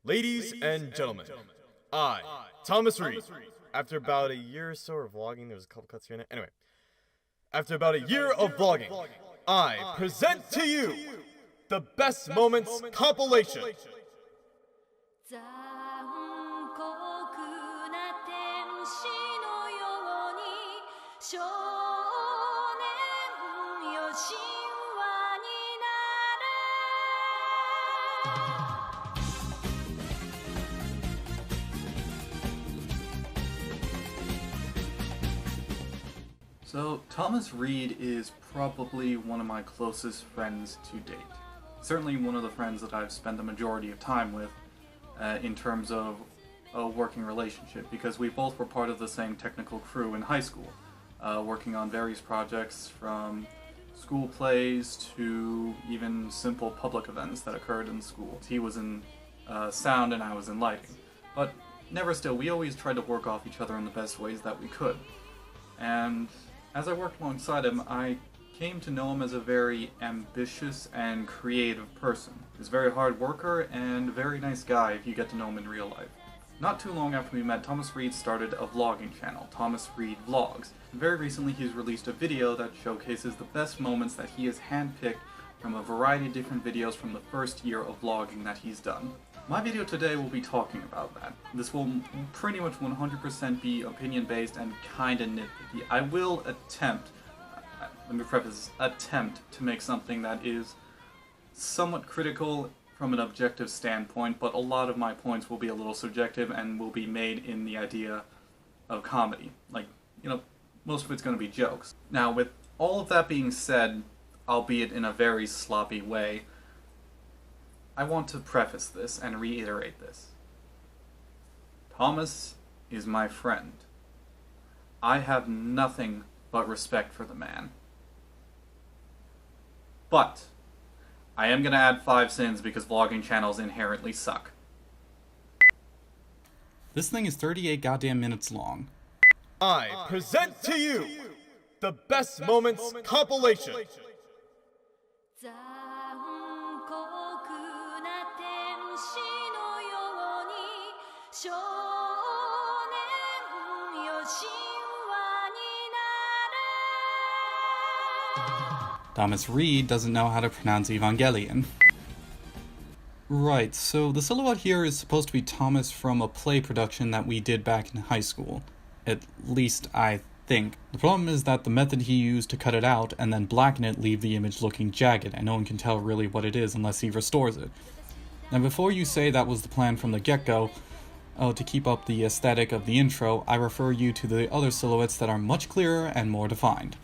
Ladies and gentlemen, I, Thomas Reed, after about a year or so of vlogging, there was a couple cuts here and there. Anyway, after about a year of vlogging, I present to you the Best Moments Compilation. 残酷な天使のように少年よ神話になる So, Thomas Reed is probably one of my closest friends to date. Certainly one of the friends that I've spent the majority of time with in terms of a working relationship, because we both were part of the same technical crew in high school, working on various projects from school plays to even simple public events that occurred in school. He was in sound and I was in lighting. But never still, we always tried to work off each other in the best ways that we could. And as I worked alongside him, I came to know him as a very ambitious and creative person. He's a very hard worker and a very nice guy if you get to know him in real life. Not too long after we met, Thomas Reed started a vlogging channel, Thomas Reed Vlogs. And very recently he's released a video that showcases the best moments that he has handpicked from a variety of different videos from the first year of vlogging that he's done. My video today will be talking about that. This will pretty much 100% be opinion-based and kinda nitpicky. I will attempt, let me preface, attempt to make something that is somewhat critical from an objective standpoint, but a lot of my points will be a little subjective and will be made in the idea of comedy. Like, you know, most of it's gonna be jokes. Now, with all of that being said, albeit in a very sloppy way, I want to preface this and reiterate this. Thomas is my friend. I have nothing but respect for the man. But I am going to add 5 sins because vlogging channels inherently suck. This thing is 38 goddamn minutes long. I present to you the Best Moments Compilation. 残酷な天使のように少年よ神話になる Thomas Reed doesn't know how to pronounce Evangelion. Right, so the silhouette here is supposed to be Thomas from a play production that we did back in high school. At least I think. The problem is that the method he used to cut it out and then blacken it leave the image looking jagged, and no one can tell really what it is unless he restores it. Now before you say that was the plan from the get-go, to keep up the aesthetic of the intro, I refer you to the other silhouettes that are much clearer and more defined.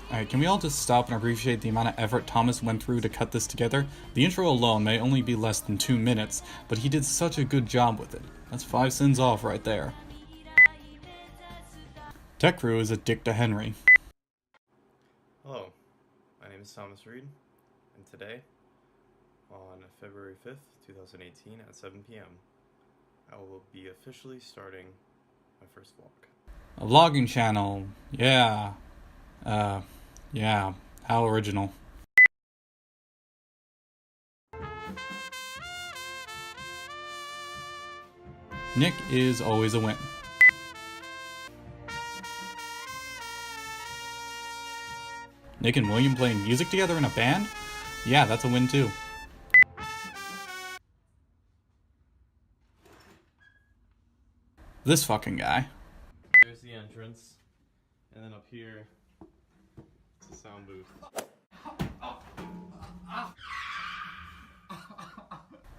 Alright, can we all just stop and appreciate the amount of effort Thomas went through to cut this together? The intro alone may only be less than 2 minutes, but he did such a good job with it. That's 5 sins off right there. Tech Crew is a dick to Henry. Hello, my name is Thomas Reed, and today, on February 5th, 2018 at 7 p.m., I will be officially starting my first vlog. A vlogging channel, yeah. Yeah, how original. Nick is always a win. Nick and William playing music together in a band? Yeah, that's a win too. This fucking guy. There's the entrance, and then up here, it's the sound booth.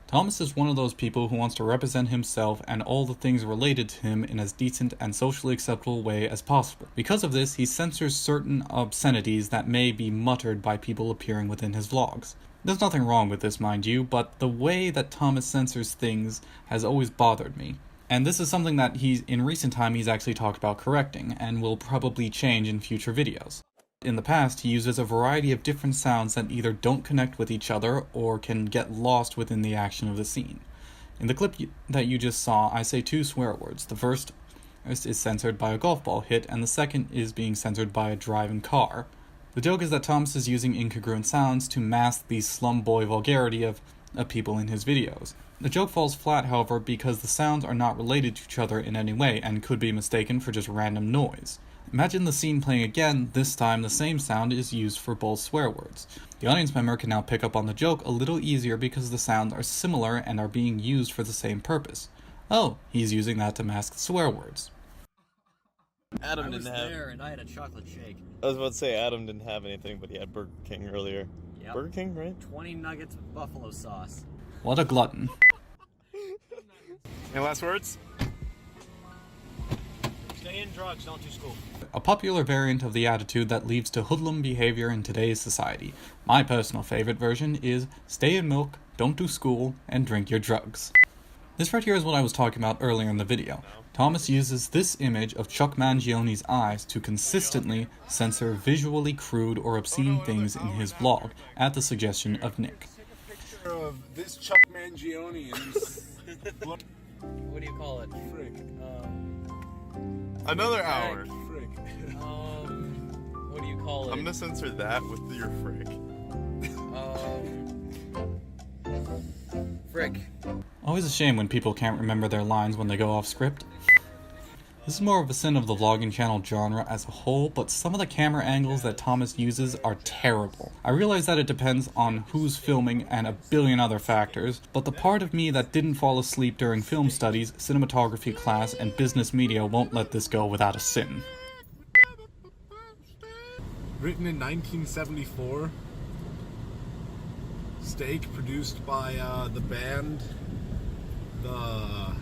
Thomas is one of those people who wants to represent himself and all the things related to him in as decent and socially acceptable way as possible. Because of this, he censors certain obscenities that may be muttered by people appearing within his vlogs. There's nothing wrong with this, mind you, but the way that Thomas censors things has always bothered me. And this is something that in recent time he's actually talked about correcting, and will probably change in future videos. In the past, he uses a variety of different sounds that either don't connect with each other or can get lost within the action of the scene. In the clip that you just saw, I say 2 swear words. The first is censored by a golf ball hit, and the second is being censored by a driving car. The joke is that Thomas is using incongruent sounds to mask the slum boy vulgarity of of people in his videos. The joke falls flat, however, because the sounds are not related to each other in any way and could be mistaken for just random noise. Imagine the scene playing again, this time the same sound is used for both swear words. The audience member can now pick up on the joke a little easier because the sounds are similar and are being used for the same purpose. Oh, he's using that to mask the swear words. Adam didn't have. There and I had a chocolate shake. I was about to say Adam didn't have anything, but he had Burger King earlier. Yep. Burger King, right? 20 nuggets with buffalo sauce. What a glutton. Any last words? Stay in drugs, don't do school. A popular variant of the attitude that leads to hoodlum behavior in today's society. My personal favorite version is stay in milk, don't do school, and drink your drugs. This right here is what I was talking about earlier in the video. Thomas uses this image of Chuck Mangione's eyes to consistently censor visually crude or obscene things in his vlog, at the suggestion of Nick. Of this Chuck Mangione and What do you call it? frick. Another hour. Frick. What do you call it? I'm gonna censor that with your frick. Frick. Always a shame when people can't remember their lines when they go off script. This is more of a sin of the vlogging channel genre as a whole, but some of the camera angles that Thomas uses are terrible. I realize that it depends on who's filming and a billion other factors, but the part of me that didn't fall asleep during film studies, cinematography class, and business media won't let this go without a sin. Written in 1974. Steak produced by the band The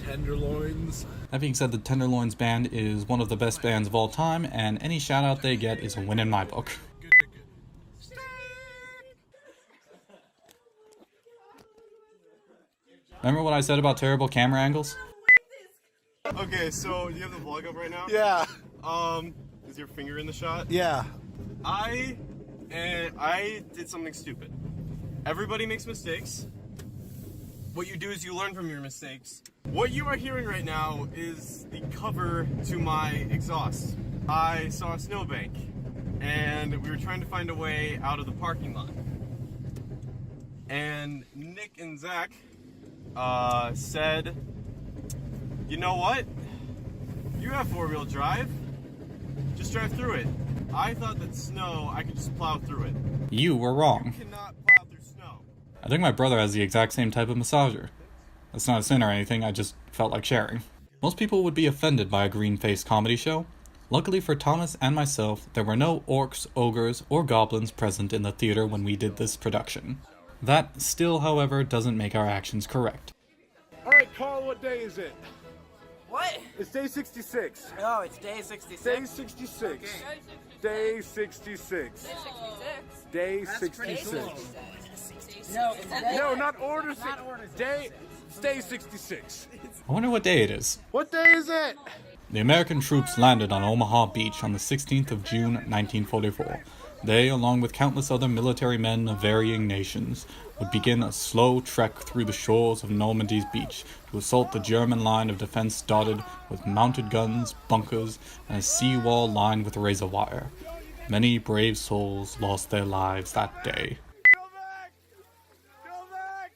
Tenderloins. That being said, the Tenderloins band is one of the best bands of all time, and any shout out they get is a win in my book. Good. Remember what I said about terrible camera angles? Okay, so you have the vlog up right now? Yeah. Is your finger in the shot? Yeah. I did something stupid. Everybody makes mistakes. What you do is you learn from your mistakes. What you are hearing right now is the cover to my exhaust. I saw a snowbank, and we were trying to find a way out of the parking lot. And Nick and Zach said, you know what? You have four-wheel drive. Just drive through it. I thought that snow, I could just plow through it. You were wrong. You cannot plow through snow. I think my brother has the exact same type of massager. That's not a sin or anything, I just felt like sharing. Most people would be offended by a green-faced comedy show. Luckily for Thomas and myself, there were no orcs, ogres, or goblins present in the theater when we did this production. That still, however, doesn't make our actions correct. Alright, Carl, what day is it? What? It's day 66. Oh, it's day 66. Day 66. Day 66. Day 66. No, it's day. No, not order 6. Day 66. I wonder what day it is. What day is it? The American troops landed on Omaha Beach on the 16th of June, 1944. They, along with countless other military men of varying nations, would begin a slow trek through the shores of Normandy's beach to assault the German line of defense dotted with mounted guns, bunkers, and a seawall lined with razor wire. Many brave souls lost their lives that day. Go back! Go back!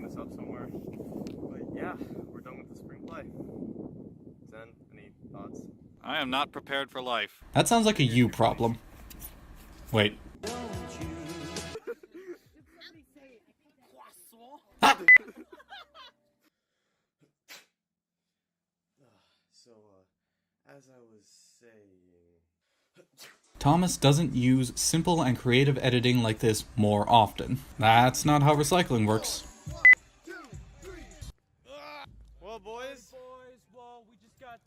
This up somewhere. But yeah, we're done with the spring play. Zen, any thoughts? I am not prepared for life. That sounds like a you problem. Wait. As I was saying... Thomas doesn't use simple and creative editing like this more often. That's not how recycling works. Well, boys, we just got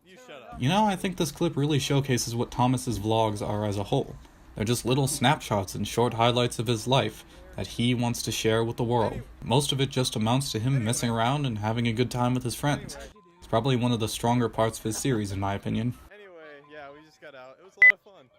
you shut up. You know, I think this clip really showcases what Thomas's vlogs are as a whole. They're just little snapshots and short highlights of his life that he wants to share with the world. Most of it just amounts to him messing around and having a good time with his friends. It's probably one of the stronger parts of his series, in my opinion. Anyway, yeah, we just got out. It was a lot of fun.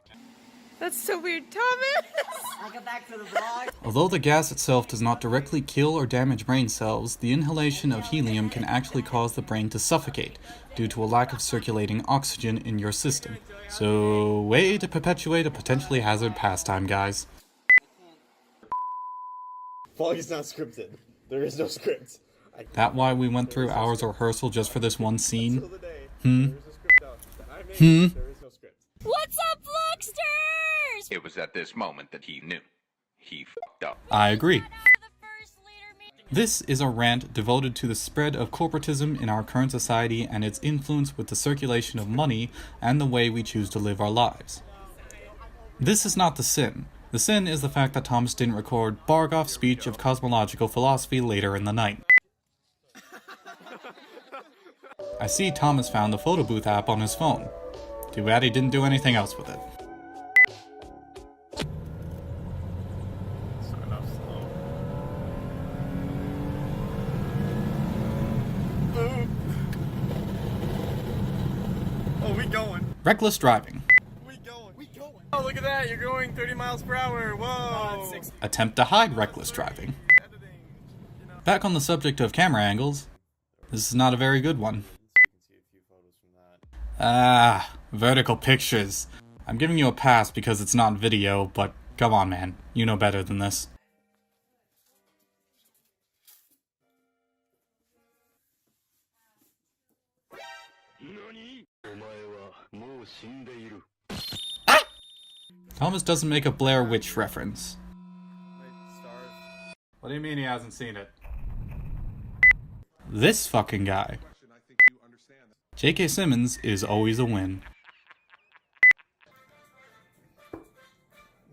That's so weird, Thomas. I'll get back to the vlog. Although the gas itself does not directly kill or damage brain cells, the inhalation of helium can actually cause the brain to suffocate due to a lack of circulating oxygen in your system. So, way to perpetuate a potentially hazard pastime, guys. Vlogging's not scripted. There is no script. That why we went through hours of rehearsal just for this one scene? There is a script out that I made. There is no script. What's up, Vlogsters? It was at this moment that he knew. He fucked up. I agree. This is a rant devoted to the spread of corporatism in our current society and its influence with the circulation of money and the way we choose to live our lives. This is not the sin. The sin is the fact that Thomas didn't record Bargoff's speech of cosmological philosophy later in the night. I see Thomas found the photo booth app on his phone. Too bad he didn't do anything else with it. Oh, we going. Reckless driving. Oh, look at that. You're going 30 miles per hour. Whoa. Attempt to hide reckless driving. Back on the subject of camera angles, this is not a very good one. Vertical pictures. I'm giving you a pass because it's not video, but come on, man. You know better than this. Thomas doesn't make a Blair Witch reference. What do you mean he hasn't seen it? This fucking guy. J.K. Simmons is always a win.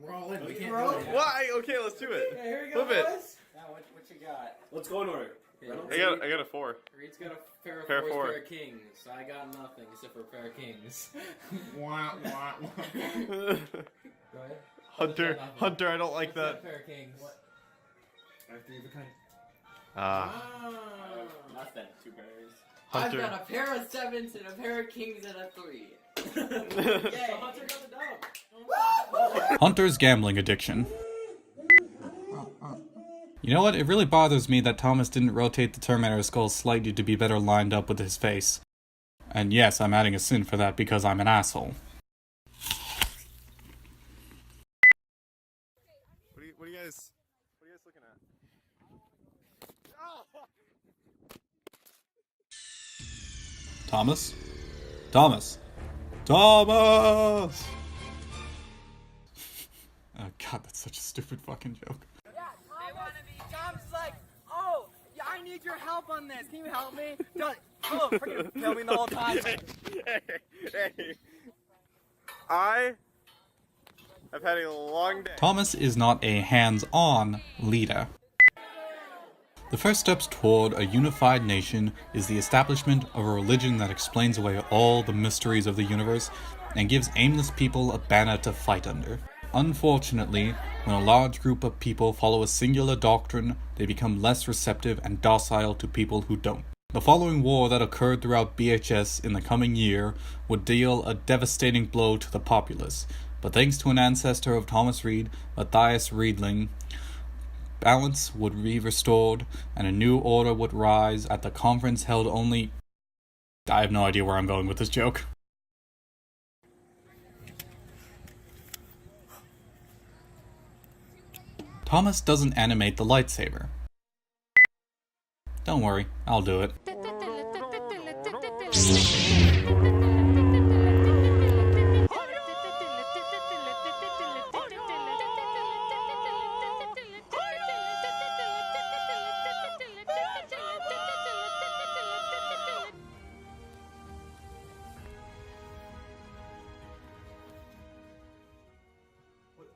We're all in. We can't do it. Why? Okay, let's do it. Here we go, Flip it. boys. Now, what you got? Let's go in order. I got a 4. Reed's got a pair of Pair fours, four. pair of kings. So I got nothing except for a pair of kings. Go ahead. Hunter, I don't like What's that. pair of kings. What? I have 3 of a kind. Nothing. 2 pairs. Hunter. I've got a pair of 7s and a pair of kings and a 3. Yay. Hunter got the dub. Hunter's gambling addiction. You know what? It really bothers me that Thomas didn't rotate the Terminator skull slightly to be better lined up with his face. And yes, I'm adding a sin for that because I'm an asshole. What are you guys looking at? Thomas? Thomas! Thomas! Oh god, that's such a stupid fucking joke. Tom's like, oh, yeah, I need your help on this. Can you help me? Oh, freaking filming the whole time. Hey. I have had a long day. Thomas is not a hands-on leader. The first steps toward a unified nation is the establishment of a religion that explains away all the mysteries of the universe and gives aimless people a banner to fight under. Unfortunately, when a large group of people follow a singular doctrine, they become less receptive and docile to people who don't. The following war that occurred throughout BHS in the coming year would deal a devastating blow to the populace, but thanks to an ancestor of Thomas Reed, Matthias Riedling, balance would be restored and a new order would rise at the conference held only... I have no idea where I'm going with this joke. Thomas doesn't animate the lightsaber. Don't worry, I'll do it.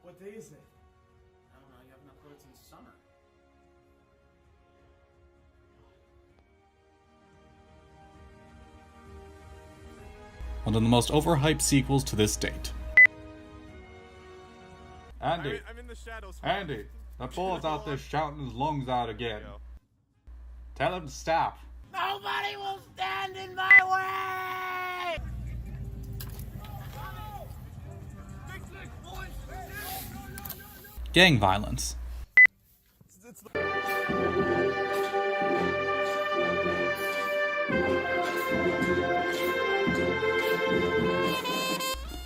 What day is it? I don't know. You haven't uploaded since summer. One of the most overhyped sequels to this date. Andy, I'm in the shadows. Andy, that boy's out there shouting his lungs out again. Tell him to stop. Nobody will stand in my way! Gang violence.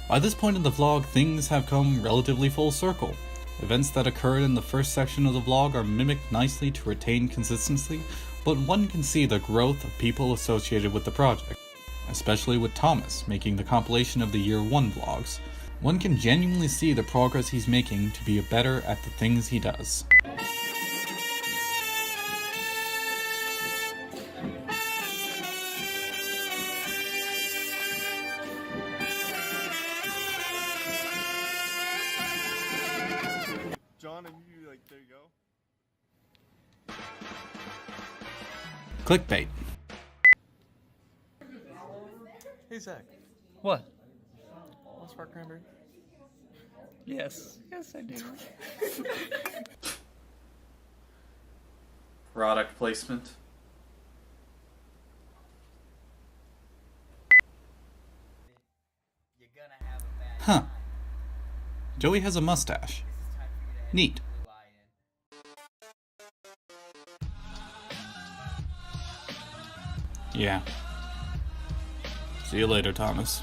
By this point in the vlog, things have come relatively full circle. Events that occurred in the first section of the vlog are mimicked nicely to retain consistency, but one can see the growth of people associated with the project, especially with Thomas making the compilation of the Year 1 vlogs. One can genuinely see the progress he's making to be better at the things he does. John, and you, like, there you go. Clickbait. Hey, Zach. What? Want spark cranberry? Yes. Yes, I do. Product placement. Huh. Joey has a mustache. Neat. Yeah. See you later, Thomas.